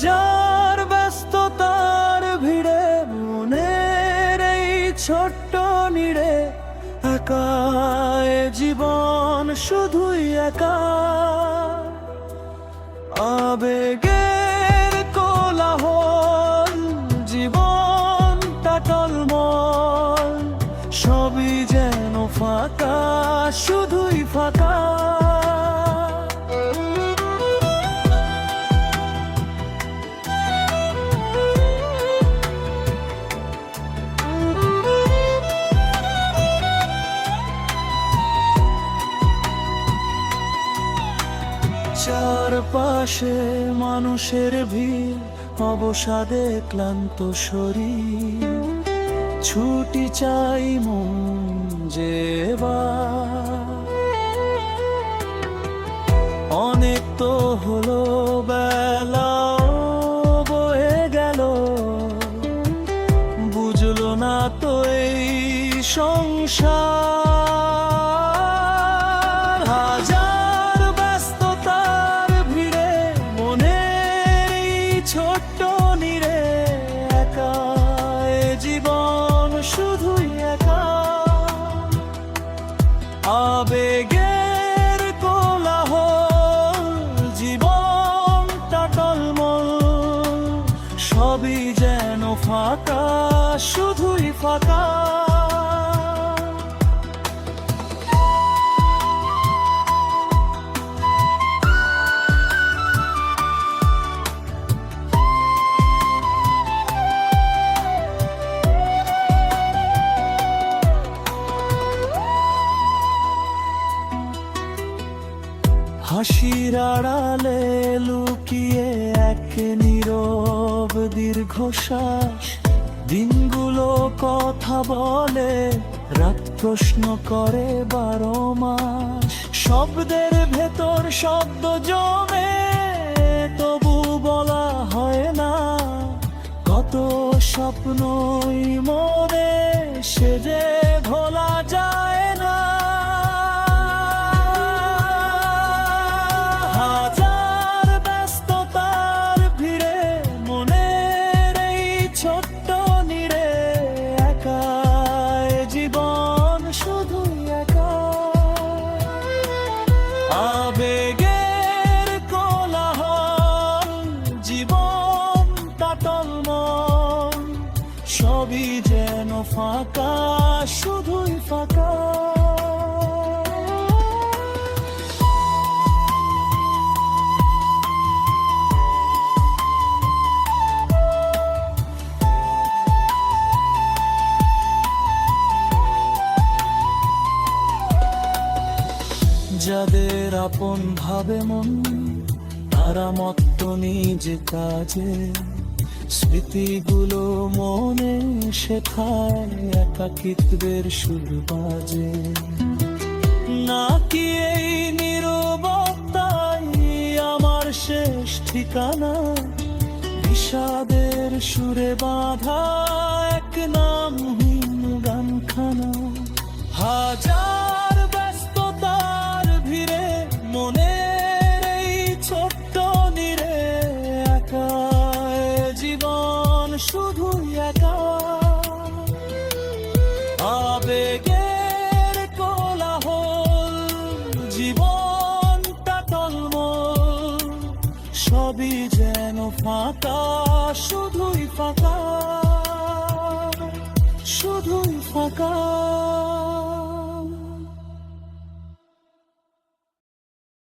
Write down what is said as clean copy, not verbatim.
হাজার ব্যস্ততার ভিড়ে মনের এই ছোট্ট নিড়ে একা এ জীবন শুধুই একা। আবেগের কোলাহল জীবনটা টলমল, সবই যেন ফাঁকা শুধুই ফাঁকা। চারপাশে মানুষের ভিড়, অবসাদে ক্লান্ত শরীর, ছুটি চাই মন যে এবার। অনেক তো হলো বেলাও বয়ে গেল, বুঝলো না তো এই সংসার। ছোট্ট নিরে একা এ জীবন শুধুই একা। আবেগের কোলাহল জীবনটা টলমল, সবই যেন ফাঁকা শুধুই ফাঁকা। হাসির আড়ালে লুকিয়ে এক নীরব দীর্ঘশ্বাস, দিনগুলো কথা বলে, রাত প্রশ্ন করে 12 মাস। শব্দের ভেতর শব্দ জমে, তবু বলা হয় না, কত স্বপ্নই মনে সে যে ভোলা যায় না। ছোট্ট নিরে একা এ জীবন শুধুই একা। আবেগের কোলাহল জীবনটা টলমল, সবই যেন ফাঁকা শুধুই ফাঁকা। যাদের আপন ভাবে মন, তারা মত্ত নিজ কাজে, স্মৃতিগুলো মনে শেখায় একাকিত্বের সুর বাজে। নাকি এই নীরবতাই আমার শেষ ঠিকানা, বিষাদের সুরে বাঁধা এক নামহীন গানখানা। হাজার ব্যস্ততার ভিড়ে মনের এই ছোট্ট নিরে একা এ জীবন শুধুই একা। আবেগের কোলাহল জীবনটা টলমল, সবই যেন ফাঁকা শুধুই ফাঁকা শুধুই ফাঁকা।